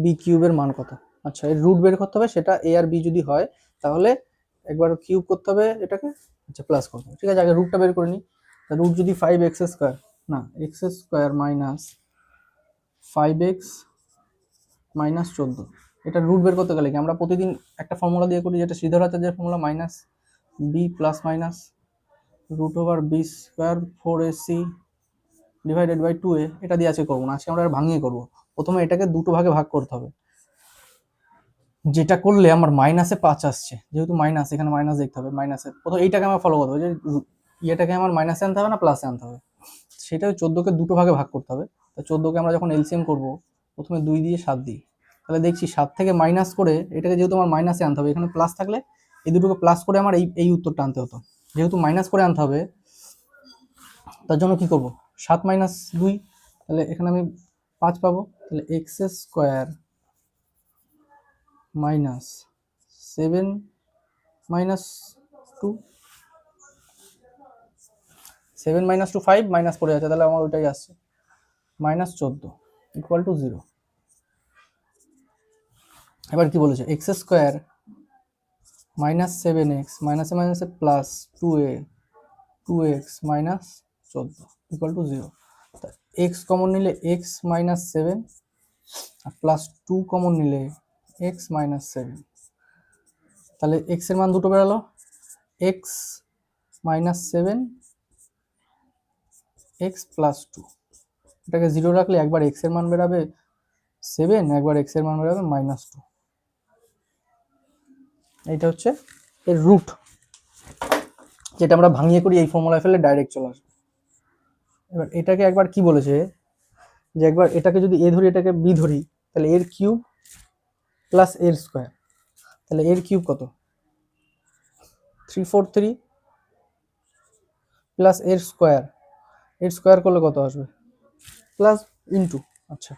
B কিউবের মান কত। আচ্ছা, এর রুট বের করতে হবে, সেটা এ আর বি যদি হয় তাহলে একবার কিউব করতে হবে এটাকে, আচ্ছা প্লাস করতে হবে, ঠিক আছে, আগে রুটটা বের করে নিই। রুট যদি 5x² না x² মাইনাস 5x মাইনাস 14, এটা রুট বের করতে গেলে কি আমরা প্রতিদিন একটা ফর্মুলা দিয়ে করি, যেটা শ্রীধরাচার্যের formula, minus B plus minus √b² 4ac divided by 2a, এটা দিয়ে আজকে করবো না, আজকে আমরা ভাঙিয়ে করবো। প্রথমে এটাকে দুটো ভাগে ভাগ করতে হবে, যেটা করলে আমার মাইনাসে 5 আসছে, যেহেতু মাইনাস এখানে মাইনাস দেখতে হবে, মাইনাসে প্রথম এইটাকে আমার ফলো করতে হবে, যে ইয়েটাকে আমার মাইনাসে আনতে হবে না প্লাসে আনতে হবে, সেটা 14কে দুটো ভাগে ভাগ করতে হবে। তো 14কে আমরা যখন এলসিএম করবো প্রথমে 2 দিয়ে 7 দিই, তাহলে দেখছি 7 থেকে মাইনাস করে এটাকে যেহেতু আমার মাইনাসে আনতে হবে, এখানে প্লাস থাকলে এই দুটোকে প্লাস করে আমার এই উত্তরটা আনতে হতো, যেহেতু মাইনাস করে আনতে হবে তার জন্য কি করব 7 - 2, তাহলে এখানে আমি 5 পাবো, তাহলে x² মাইনাস 7 - 2 7 - 2 5 মাইনাস পড়ে আছে, তাহলে আমার ওইটাই আসছে -14 ইকুয়াল টু 0। এবার কি বলেছে, এক্স স্কোয়ার মাইনাস 7x মাইনাসে মাইনাসে plus 2x minus 14 equal to 0। X common নিলে এক্স মাইনাস 7 আর প্লাস 2 কমন নিলে এক্স মাইনাস 7। তাহলে এক্স এর মান দুটো বেরালো, এক্স মাইনাস 7 এক্স প্লাস 2। এটাকে 0 রাখলে একবার এক্স এর মান বেরাবে 7, একবার এক্স এর মান বেরাবে মাইনাস 2। এইটা হচ্ছে এর রুট, যেটা আমরা ভাঙিয়ে করি এই ফর্মুলায় ফেলে ডাইরেক্ট চলে আসবে। এবার এটাকে একবার কি বলেছে, যে একবার এটাকে যদি এ ধরি এটাকে বি ধরি, তাহলে এর কিউব প্লাস এর স্কোয়ার। তাহলে এর কিউব কত, 343 প্লাস এর স্কোয়ার করলে কত আসবে, প্লাস ইন্টু, আচ্ছা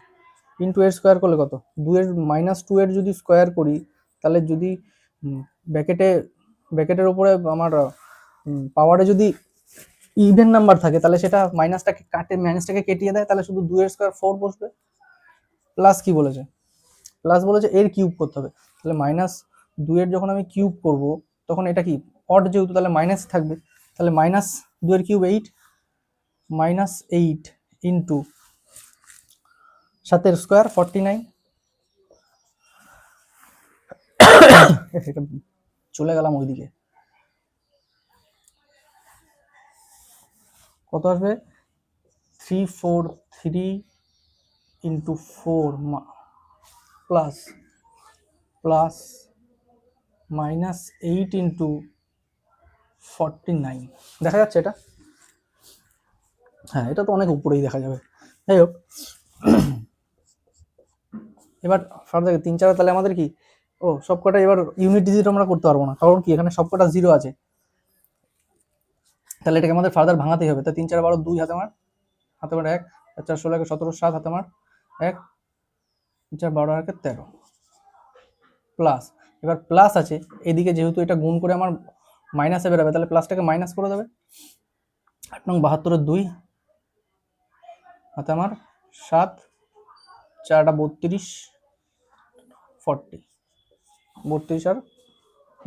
ইন্টু এর স্কোয়ার করলে কত, 2 এর মাইনাস 2 এর যদি স্কোয়ার করি, তাহলে যদি ব্র্যাকেটের উপরে আমার পাওয়ারে যদি ইভেন নাম্বার থাকে, তাহলে সেটা মাইনাসটাকে কেটিয়ে দেয়, তাহলে শুধু 2 এর স্কোয়ার 4 বসবে। প্লাস কি বলেছে, প্লাস বলেছে এর কিউব করতে হবে। তাহলে মাইনাস 2 এর যখন আমি কিউব করব, তখন এটা কি অড যেহেতু, তাহলে মাইনাস থাকবে। তাহলে মাইনাস 2 এর কিউব 8 মাইনাস 8 ইন্টু 7 এর স্কোয়ার 49। এটা চলে গেলাম ওইদিকে, কত আসবে, 343 into 4 plus plus minus 8 into 49। দেখা যাচ্ছে এটা, হ্যাঁ এটা তো অনেক উপরেই দেখা যাবে। যাই হোক, এবার ফার্দার 3 4, তাহলে আমাদের কি, ও সবকটা এবার ইউনিট ডিজিট আমরা করতে পারবো না, কারণ কি এখানে সবকটা 0 আছে। তাহলে এটাকে আমাদের ফার্দার ভাঙাতেই হবে। তা 3 4 12 2 হাতে মার 1 4 16 17 7 হাতে মার 1 3 4 12 13 প্লাস, এবার প্লাস আছে এদিকে, যেহেতু এটা গুণ করে আমার মাইনাসে বেরোবে, তাহলে প্লাসটাকে মাইনাস করে দেবে। 8 নং 72 2 হাতে আমার 7 4 32 40 32 আর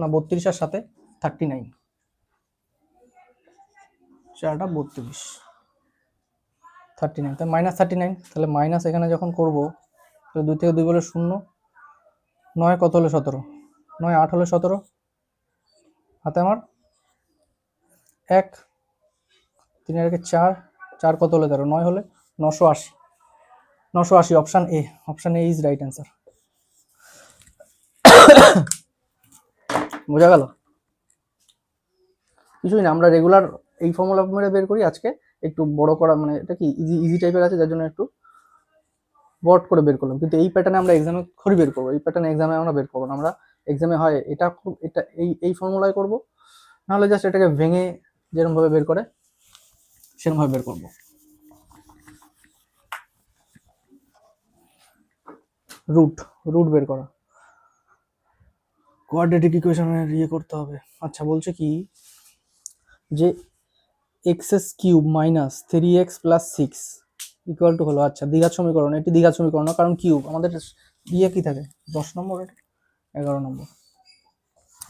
না 32 আর 7 39 4 32 39, তাহলে মাইনাস 39। তাহলে মাইনাস এখানে যখন করবো, তাহলে 2 থেকে 2 বলে 0, 9 কত হলো 17, 9 8 হলো 17 হাতে আমার 1 3 এর 4 4 কত হলো 13, 9 হলে 980 980। Option A is right answer. বোঝা গেল? কিছুই না, আমরা রেগুলার এই ফর্মুলা মেরে বের করি। আজকে একটু বড় করা, মানে এটা কি ইজি টাইপের আছে, যার জন্য একটু বট করে বের করলাম। কিন্তু এই প্যাটার্নে আমরা এক্সামে খড়ি বের করবো, এই প্যাটার্নে এক্সামে আমরা বের করবো না। আমরা এক্সামে হয় এটা এই ফর্মুলায় করবো, নাহলে জাস্ট এটাকে ভেঙে যেরকম ভাবে বের করে সেরকম ভাবে বের করবো। রুট বের করা, কোয়াড্রেটিক ইকুয়েশনের ইয়ে করতে হবে। আচ্ছা বলছে কি, যে x cube minus 3x plus 6 equal to হলো, আচ্ছা দ্বিঘাত সমীকরণ, এটি দ্বিঘাত সমীকরণ না, কারণ কিউব আমাদের ইয়ে কি থাকে 10 নম্বর, 11 নম্বর।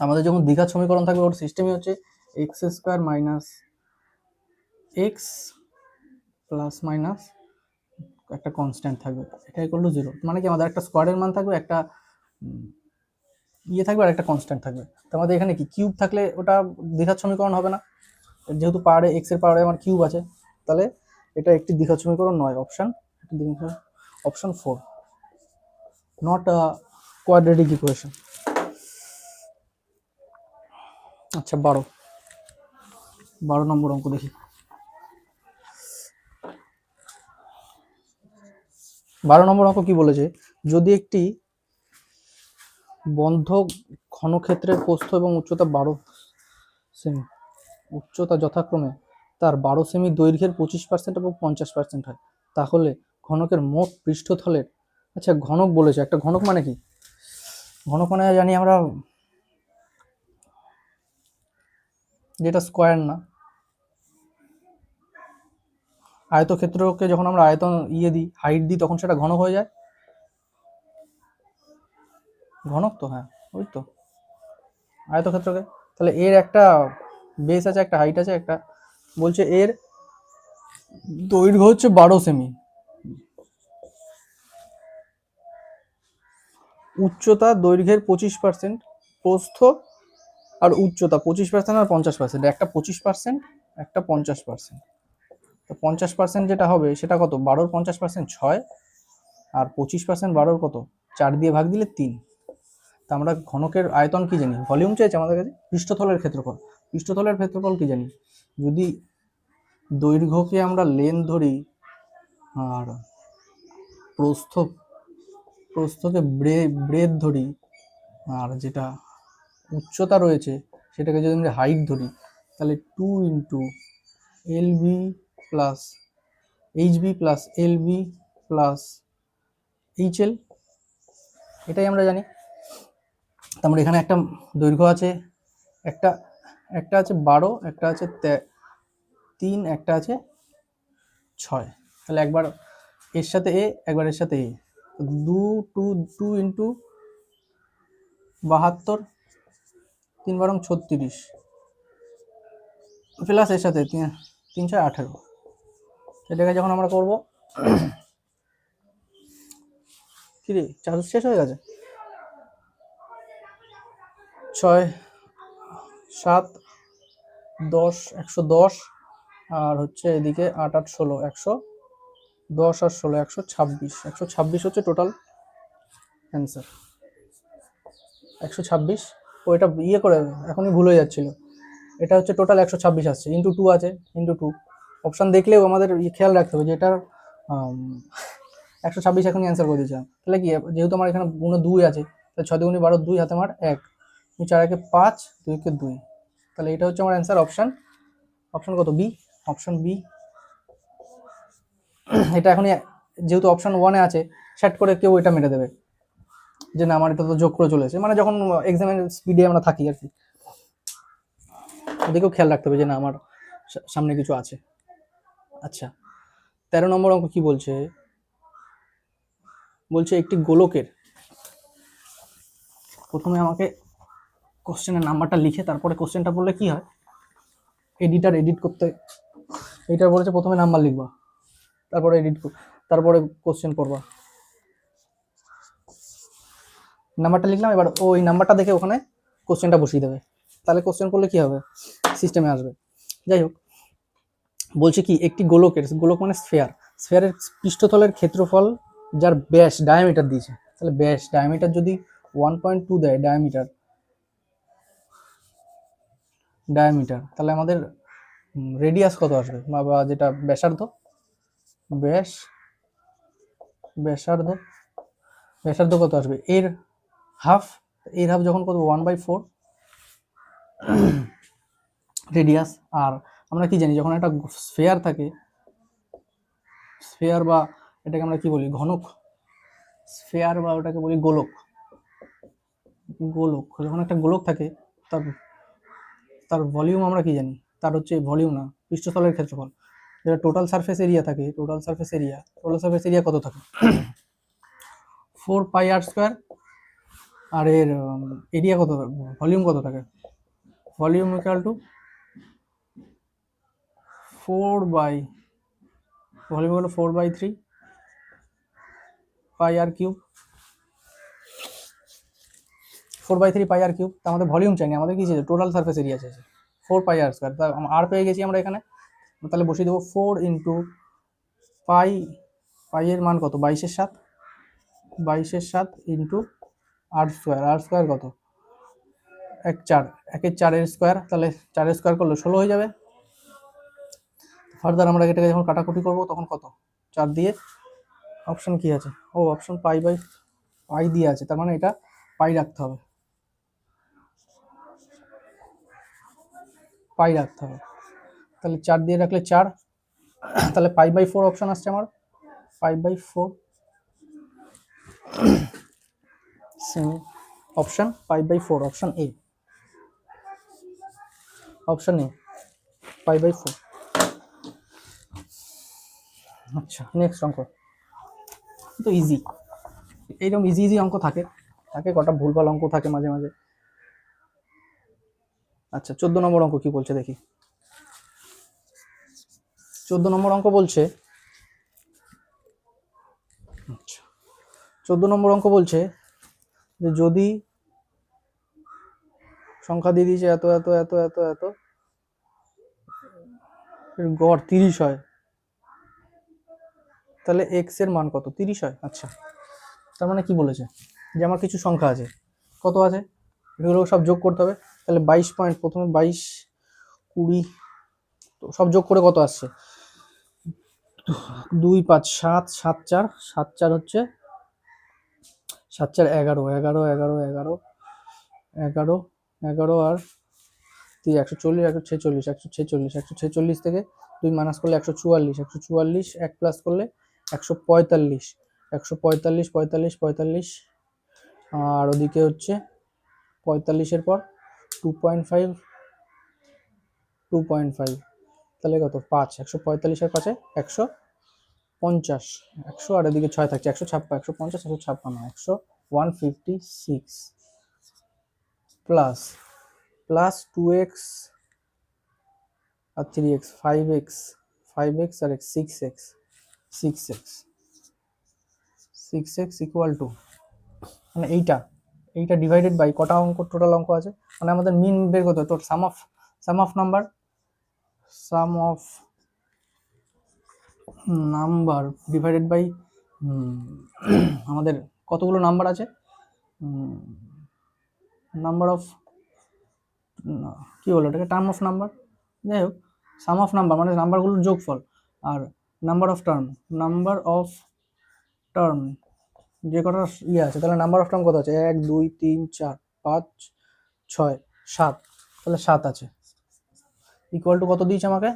আমাদের যখন দ্বিঘাত সমীকরণ থাকবে, ওর সিস্টেমই হচ্ছে x square minus x plus minus একটা কনস্ট্যান্ট থাকবে, এটা ইকুয়াল টু 0। মানে কি আমাদের একটা স্কোয়ারের মান থাকবে, একটা ইয়ে থাকবে, আর একটা কনস্ট্যান্ট থাকবে। তো আমাদের এখানে কি কিউব থাকলে ওটা দ্বিঘাত সমীকরণ হবে না, যেহেতু পাওয়ারে এক্স এর পাওয়ারে আমার কিউব আছে, তাহলে এটা একটি দ্বিঘাত সমীকরণ নয়। Option 4, not a quadratic equation. আচ্ছা 12 নম্বর অঙ্ক দেখি। 12 নম্বর অঙ্ক কি বলেছে, যদি একটি বন্ধ ঘনক্ষেত্রের প্রস্থ এবং উচ্চতা 12 সেমি, উচ্চতা যথাক্রমে তার 12 সেমি দৈর্ঘ্যের 25% এবং 50% হয়, তাহলে ঘনকের মোট পৃষ্ঠতলের, আচ্ছা ঘনক বলেছে, একটা ঘনক মানে কি, ঘনক মানে জানি আমরা যেটা স্কোয়ার না, আয়তক্ষেত্রকে যখন আমরা আয়তন ইয়ে দিই, হাইট দিই, তখন সেটা ঘনক হয়ে যায়। ঘনক তো, হ্যাঁ ওই তো আয়তক্ষেত্রকে। তাহলে এর একটা বেস আছে, একটা হাইট আছে, একটা বলছে এর দৈর্ঘ্য হচ্ছে 12 সেমি, উচ্চতা দৈর্ঘ্যের 25%, প্রস্থ আর উচ্চতা 25% আর 50%, একটা 25%, একটা 50%। তো 50% যেটা হবে সেটা কত, 12 50% 6, আর 25% 12 কত, 4 দিয়ে ভাগ দিলে 3। তা আমরা ঘনকের আয়তন কি জানি, ভলিউম চাইছে আমাদের কাছে, পৃষ্ঠতলের ক্ষেত্রফল। পৃষ্ঠতলের ক্ষেত্রফল কি জানি, যদি দৈর্ঘ্যকে আমরা লেন ধরি আর প্রস্থ প্রস্থকে ব্রেড ধরি, আর যেটা উচ্চতা রয়েছে সেটাকে যদি আমরা হাইট ধরি, তাহলে 2 into LB plus HB plus LB plus HL, এটাই আমরা জানি। তারপরে এখানে একটা দৈর্ঘ্য আছে, একটা একটা আছে 12, একটা আছে 3, একটা আছে 6। তাহলে একবার এর সাথে এ, একবার এর সাথে এ, 2 ইন্টু 72, 3 বারং 36, প্লাস এর সাথে 3 6 18। এটাকে যখন আমরা করবো, কি রে চার্জ শেষ হয়ে গেছে, 6 7 10 110, আর হচ্ছে এদিকে 8 8 16 110 আর 16 126 হচ্ছে টোটাল অ্যান্সার, 126। ওইটা ইয়ে করে এখনই ভুল হয়ে যাচ্ছিল, এটা হচ্ছে টোটাল 126 আসছে, ইন্টু 2 আছে, ইন্টু 2। অপশান দেখলেও আমাদের খেয়াল রাখতে হবে যে এটার 126 এখনই অ্যান্সার করে দিয়েছিলাম। তাহলে কি, যেহেতু আমার এখানে গুণ 2 আছে, তাহলে 6 দুগুণে 12, 2 হাতে আমার 1, 4 একে 5, 2 কে 2। তাহলে এটা হচ্ছে আমার অ্যান্সার, অপশান কত, বি, অপশান বি। এটা এখনই যেহেতু অপশান 1-এ আছে, সেট করে কেউ এটা মেরে দেবে যে না আমার এটা তো যোগ করে চলে এসেছে, মানে যখন এক্সামের স্পিডে আমরা থাকি আর কি, ওদিকেও খেয়াল রাখতে হবে যে না আমার সামনে কিছু আছে। আচ্ছা, 13 নম্বর অঙ্ক কি বলছে, বলছে একটি গোলকের, প্রথমে আমাকে কোশ্চেনের নাম্বারটা লিখে তারপরে কোশ্চেনটা বললে কি হয়, এডিট করতে, এইটার বলেছে প্রথমে নাম্বার লিখবা, তারপরে তারপরে কোশ্চেন পড়বা। নাম্বারটা লিখলাম, এবার ওই নাম্বারটা দেখে ওখানে কোশ্চেনটা বসিয়ে দেবে, তাহলে কোশ্চেন করলে কি হবে, সিস্টেমে আসবে। যাই হোক, বলছে কি একটি গোলক মানে স্ফেয়ারের পৃষ্ঠতলের ক্ষেত্রফল যার ব্যাস ডায়ামিটার দিয়েছে, তাহলে ব্যাস ডায়ামিটার যদি 1.2 দেয়, ডায়ামিটার, তাহলে আমাদের রেডিয়াস কত আসবে, বা যেটা ব্যাসার্ধ, ব্যাসার্ধ কত আসবে, এর হাফ, যখন কত 1/4 রেডিয়াস। আর আমরা কি জানি, যখন একটা স্ফেয়ার থাকে, স্ফেয়ার বা এটাকে আমরা কি বলি, ঘনক, স্ফেয়ার বা ওটাকে বলি গোলক, যখন একটা গোলক থাকে, তার ভলিউম আমরা কি জানি, তার হচ্ছে ভলিউম না, পৃষ্ঠতলের ক্ষেত্রফল, যেটা টোটাল সারফেস এরিয়া থাকে, টোটাল সারফেস এরিয়া কত থাকে, 4πr², আর এর এরিয়া কত, ভলিউম কত থাকে, volume equal to 4/3 πr³ 4/3 πr³। তা আমাদের ভলিউম চাইনি, আমাদের কি চাইছে, টোটাল সারফেস এরিয়া চাইছে, 4πr²। তা আর পেয়ে গেছি আমরা এখানে, তাহলে বসিয়ে দেবো 4 ইন্টু পাই এর মান কত, 22/7 ইন্টু r² কত, 4, 1/4 এর স্কোয়ার, তাহলে 4 স্কোয়ার করলে 16 হয়ে যাবে। ফার্দার আমরা এটাকে যখন কাটাকুটি করবো তখন কত, 4 দিয়ে, অপশন কি আছে, ও অপশন পাই দিয়ে আছে, তার মানে এটা পাই রাখতে হবে, তাহলে 4 দিয়ে রাখলে 4, তাহলে π/4 অপশন আসছে আমার, π/4 অপশন π/4, অপশন এ π/4। আচ্ছা, নেক্সট অঙ্ক তো ইজি, এইরকম ইজি অঙ্ক থাকে, থাকে কটা ভুলভাল অঙ্ক থাকে মাঝে মাঝে। আচ্ছা 14 নম্বর অঙ্ক কি বলছে দেখি। 14 নম্বর অঙ্ক বলছে, আচ্ছা 14 নম্বর অঙ্ক বলছে যে যদি সংখ্যা দিয়ে দিয়েছে এত এত এত এত এত, গড় 30 হয়, তাহলে এক্স এর মান কত? 30 হয়। আচ্ছা তার মানে কি বলেছে, যে আমার কিছু সংখ্যা আছে, কত আছে, এগুলো সব যোগ করতে হবে। তাহলে 22 পয়েন্ট, প্রথমে 22, 20, তো সব যোগ করে কত আসছে, 2 5 7, 7 4, 7 4 হচ্ছে 7 4 11, 11 11 11 11 11 আর 140, 146, 146, 146 থেকে 2 মাইনাস করলে 144, 144 1 প্লাস করলে 145, 145 45 45, আর ওদিকে হচ্ছে 45-এর পর 2.5, 2.5, তাহলে কত 5, 145-এর পাশে 150, 100, আর এদিকে 6 থাকছে 156, 150, 156, 156 প্লাস প্লাস 2x আর 3x, 5x, 5x আর x, 6x, 6x, 6x equal to, মানে এইটা ডিভাইডেড বাই কটা অঙ্ক, টোটাল অঙ্ক আছে, মানে আমাদের মিন বের করতে হবে, সাম অফ নাম্বার ডিভাইডেড বাই আমাদের কতগুলো নাম্বার আছে, নাম্বার অফ, কি বলো এটাকে, টার্ম অফ নাম্বার, যাই হোক সাম অফ নাম্বার মানে নাম্বারগুলোর যোগফল, আর নাম্বার অফ টার্ম যে কটা ইয়ে আছে, তাহলে নাম্বার অফ টার্ম কত আছে, 1 2 3 4 5 6 7, তাহলে 7 আছে, ইকুয়াল টু কত দিয়েছে আমাকে,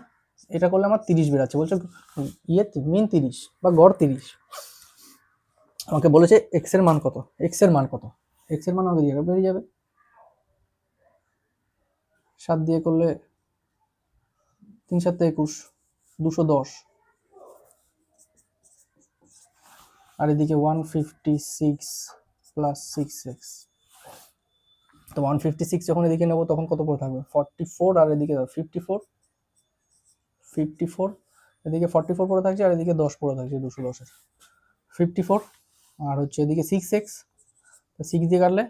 এটা করলে আমার 30 বেরাচ্ছে, বলছে ইয়ে মিন 30 বা গড় 30, আমাকে বলেছে এক্স এর মান কত, এক্স এর মান আমাকে দিয়ে বেরিয়ে যাবে, 7 দিয়ে করলে 3 7 21, 210, আর এদিকে 156 প্লাস 6x, তো 156 যখন এদিকে নেবো তখন কত পড়ে থাকবে, 44, আর এদিকে 54, এদিকে 44 পড়ে থাকছে, আর এদিকে 10 পড়ে থাকছে, 210-এর 54, আর হচ্ছে এদিকে 6x, তো 6 দিয়ে কাটলে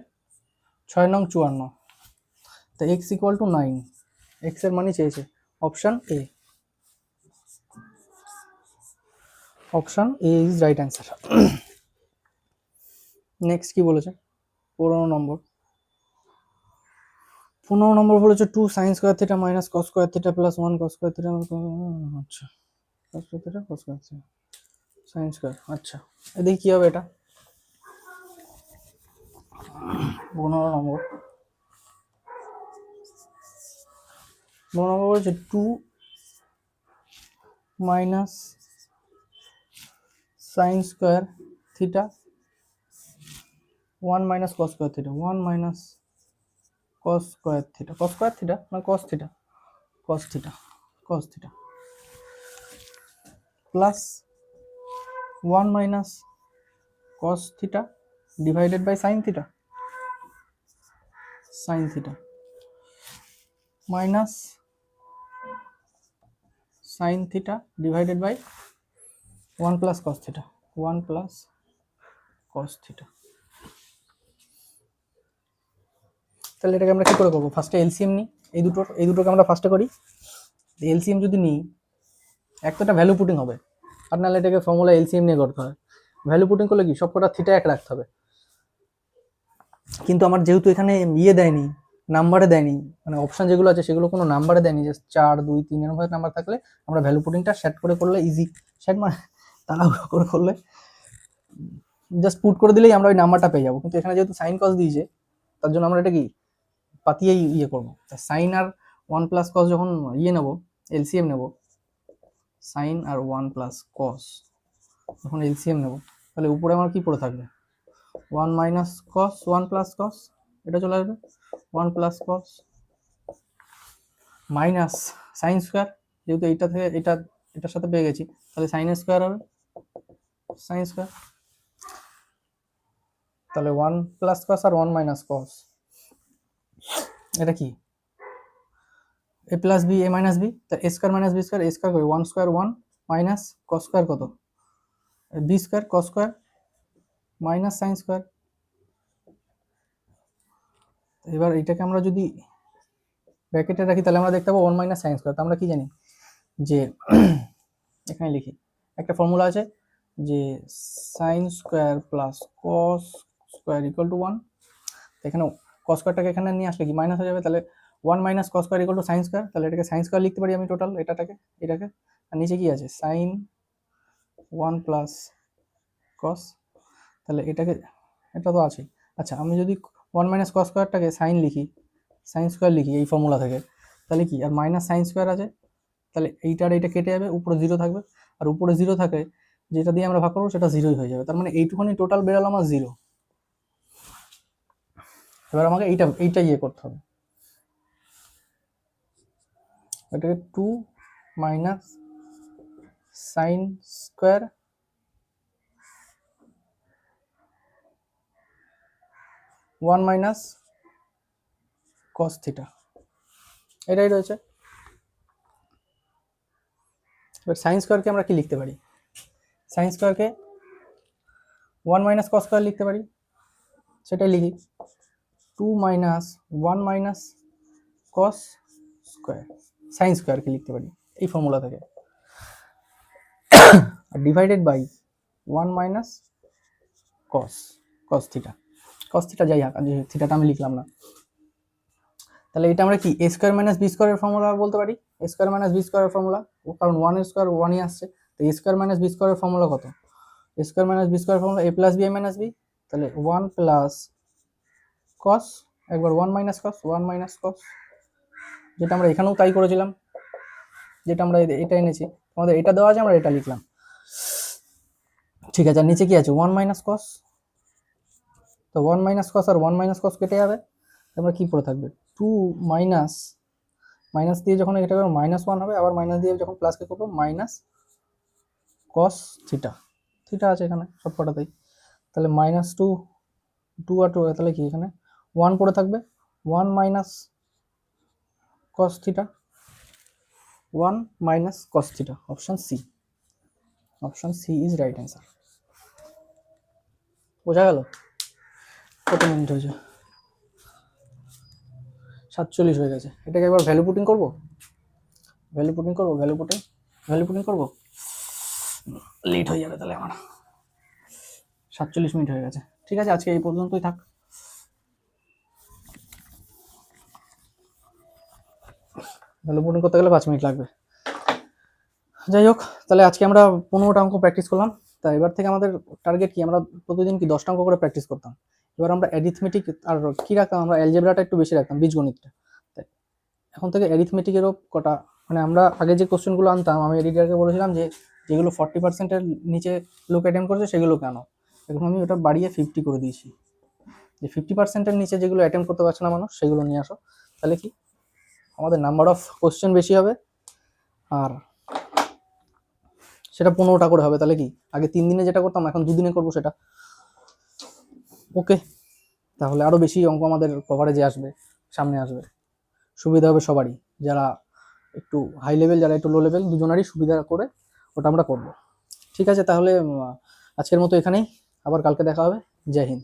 6 নং 54, তো x ইকুয়াল টু 9, x এর মানই চেয়েছে, option A, option A is right answer. Next কি বলেছে 15 নম্বর বলেছে 2 sin square theta minus cos square theta plus 1 cos square theta, আচ্ছা cos square theta cos square theta sin square, আচ্ছা এদিকে কি হবে, এটা 15 নম্বর বলেছে 2 minus sin square theta 1 minus cos square theta, 1 minus cos square theta না cos theta plus 1 minus cos theta divided by sin theta minus sin theta divided by 1 plus cos theta, 1 plus cos theta. তাহলে এটাকে আমরা কি করে করবো, ফার্স্টে LCM নিই, এই দুটোকে আমরা ফার্স্টে করি, এলসিএম যদি নিই এক তো একটা ভ্যালু পুটিং হবে, আর নাহলে এটাকে ফর্মুলা এলসিএম নিয়ে করতে হয়, ভ্যালু পুটিং করলে কি সবকটা থিটা এক রাখতে হবে, কিন্তু আমার যেহেতু এখানে ইয়ে দেয়নি, নাম্বারে দেয়নি, মানে অপশন যেগুলো আছে সেগুলো কোনো নাম্বারে দেয়নি, যে 4 2 3 এরকম ভাবে নাম্বার থাকলে আমরা ভ্যালু পুটিংটা সেট করে করলে ইজি, সেট মানে তাড়াহুড়ো করে করলে জাস্ট পুট করে দিলেই আমরা ওই নাম্বারটা পেয়ে যাবো, কিন্তু এখানে যেহেতু সাইন কস দিয়েছে তার জন্য আমরা এটা কি পাতিয়েই ইয়ে করবো, সাইন আর 1 প্লাস কস যখন ইয়ে নেবো এলসিএম নেবো, সাইন আর 1 প্লাস কস যখন এলসিএম নেবো, তাহলে উপরে আমার কি পড়ে থাকবে, 1 মাইনাস কস 1 প্লাস কস, এটা চলে আসবে 1 plus cos minus sine square, যেহেতু এইটা থেকে এটার সাথে পেয়ে গেছি, তাহলে সাইন স্কোয়ার হবে, সাইন স্কোয়ার তাহলে 1 প্লাস কস আর 1 মাইনাস কস, এটা কি A plus B A minus B, তা A square minus B square, A square করি 1 স্কোয়ার 1 মাইনাস কস স্কোয়ার কত B square cos square minus sine square. এবার এটাকে আমরা যদি ব্র্যাকেটে রাখি তাহলে আমরা দেখতে পাবো 1 মাইনাস সাইন স্কোয়ার। তো আমরা কি জানি যে এখানে লিখি একটা ফর্মুলা আছে যে sine square plus cos square equal to 1। এখানে কস স্কোয়ারটাকে এখানে নিয়ে আসলে কি মাইনাস হয়ে যাবে, তাহলে 1 minus cos square equal to sine square, তাহলে এটাকে সাইন স্কোয়ার লিখতে পারি আমি টোটাল এটাকে। আর নিচে কি আছে সাইন 1 প্লাস কস, তাহলে এটাকে এটা তো আছে। আচ্ছা আমি যদি 1 মাইনাস কস স্কোয়ারটাকে সাইন স্কোয়ার লিখি এই ফর্মুলা থেকে, তাহলে কি আর মাইনাস সাইন স্কোয়ার আছে, তাহলে এইটা আর এইটা কেটে যাবে, উপরে 0 থাকবে, আর উপরে 0 থাকে যেটা দিয়ে আমরা ভাগ করবো সেটা 0ই হয়ে যাবে। তার মানে এইটুখানি টোটাল বেরোলো আমার 0। এবার আমাকে এইটা ইয়ে করতে হবে, এটাকে 2 minus sine square 1 minus cos theta, এটাই রয়েছে। এবার সাইন স্কোয়ারকে আমরা কি লিখতে পারি, সাইন স্কোয়ারকে 1 মাইনাস কস স্কোয়ার লিখতে পারি, সেটাই লিখি 2 minus 1 minus cos square, sine স্কোয়ারকে লিখতে পারি এই ফর্মুলা থেকে, আর divided by 1 minus cos theta যাই হোক, থিটাটা আমি লিখলাম না। তাহলে এটা আমরা কি এ স্কোয়ার মাইনাস বি স্কোয়ারের ফর্মুলা বলতে পারি, এ স্কোয়ার মাইনাস বি স্কোয়ারের ফর্মুলা, কারণ 1 এর স্কোয়ার 1ই আসছে। তো এ স্কোয়ার মাইনাস বি স্কোয়ারের ফর্মুলা কত, এ স্কোয়ার মাইনাস বি স্কোয়ারের formula A plus B A minus B, তাহলে 1 প্লাস কস একবার 1 মাইনাস কস, যেটা আমরা এখানেও তাই করেছিলাম, যেটা আমরা এটা এনেছি, আমাদের এটা দেওয়া আছে আমরা এটা লিখলাম, ঠিক আছে। আর নিচে কি আছে 1 মাইনাস কস, তো 1 মাইনাস কস আর 1 মাইনাস কস কেটে যাবে, আমরা কি পড়ে থাকবে 2 মাইনাস দিয়ে যখন এটা -1 হবে, আবার মাইনাস দিয়ে যখন প্লাসকে করবো মাইনাস কস থিটা আছে এখানে সব কটাতেই, তাহলে -2 আর 2, তাহলে কি এখানে 1 পড়ে থাকবে, 1 minus cos theta, 1 minus cos theta, option C is right answer. বোঝা গেল? কত মিনিট হয়েছে? 47 হয়ে গেছে। এটাকে একবার ভ্যালু পুটিং করবো, লেট হয়ে যাবে তাহলে আমার। 47 মিনিট হয়ে গেছে, ঠিক আছে আজকে এই পর্যন্তই থাক। ভ্যালু পুটিং করতে গেলে 5 মিনিট লাগবে। যাই হোক, তাহলে আজকে আমরা 15টা অঙ্ক প্র্যাকটিস করলাম। তা এবার থেকে আমাদের টার্গেট কি, আমরা প্রতিদিন কি 10টা অঙ্ক করে প্র্যাকটিস করতাম। এবার আমরা অ্যারিথমেটিক আর কি রাখতাম, আমরা অ্যালজেব্রাটা একটু বেশি রাখতাম, বীজগণিতটা। তাই এখন থেকে অ্যারিথমেটিকেরও কটা, মানে আমরা আগে যে কোশ্চেনগুলো আনতাম, আমি এডিটারকে বলেছিলাম যে যেগুলো 40%-এর নিচে লোক অ্যাটেম্প করেছে সেগুলো কেন, এখন আমি ওটা বাড়িয়ে 50 করে দিয়েছি, যে 50%-এর নিচে যেগুলো অ্যাটেম্প করতে পারছে না মানুষ সেগুলো নিয়ে আসো, তাহলে কি আমাদের নাম্বার অফ কোশ্চেন বেশি হবে, আর সেটা 15টা করে হবে। তাহলে কি আগে 3 দিনে যেটা করতাম এখন 2 দিনে করবো সেটা। ওকে, তাহলে আরো বেশি অঙ্ক আমাদের কভারেজে আসবে, সামনে আসবে, সুবিধা হবে সবারই, যারা একটু হাই লেভেল যারা একটু লো লেভেল, দুজনারই সুবিধা করে ওটা আমরা করব। ঠিক আছে, তাহলে আজকের মতো এখানেই, আবার কালকে দেখা হবে। জয় হিন্দ।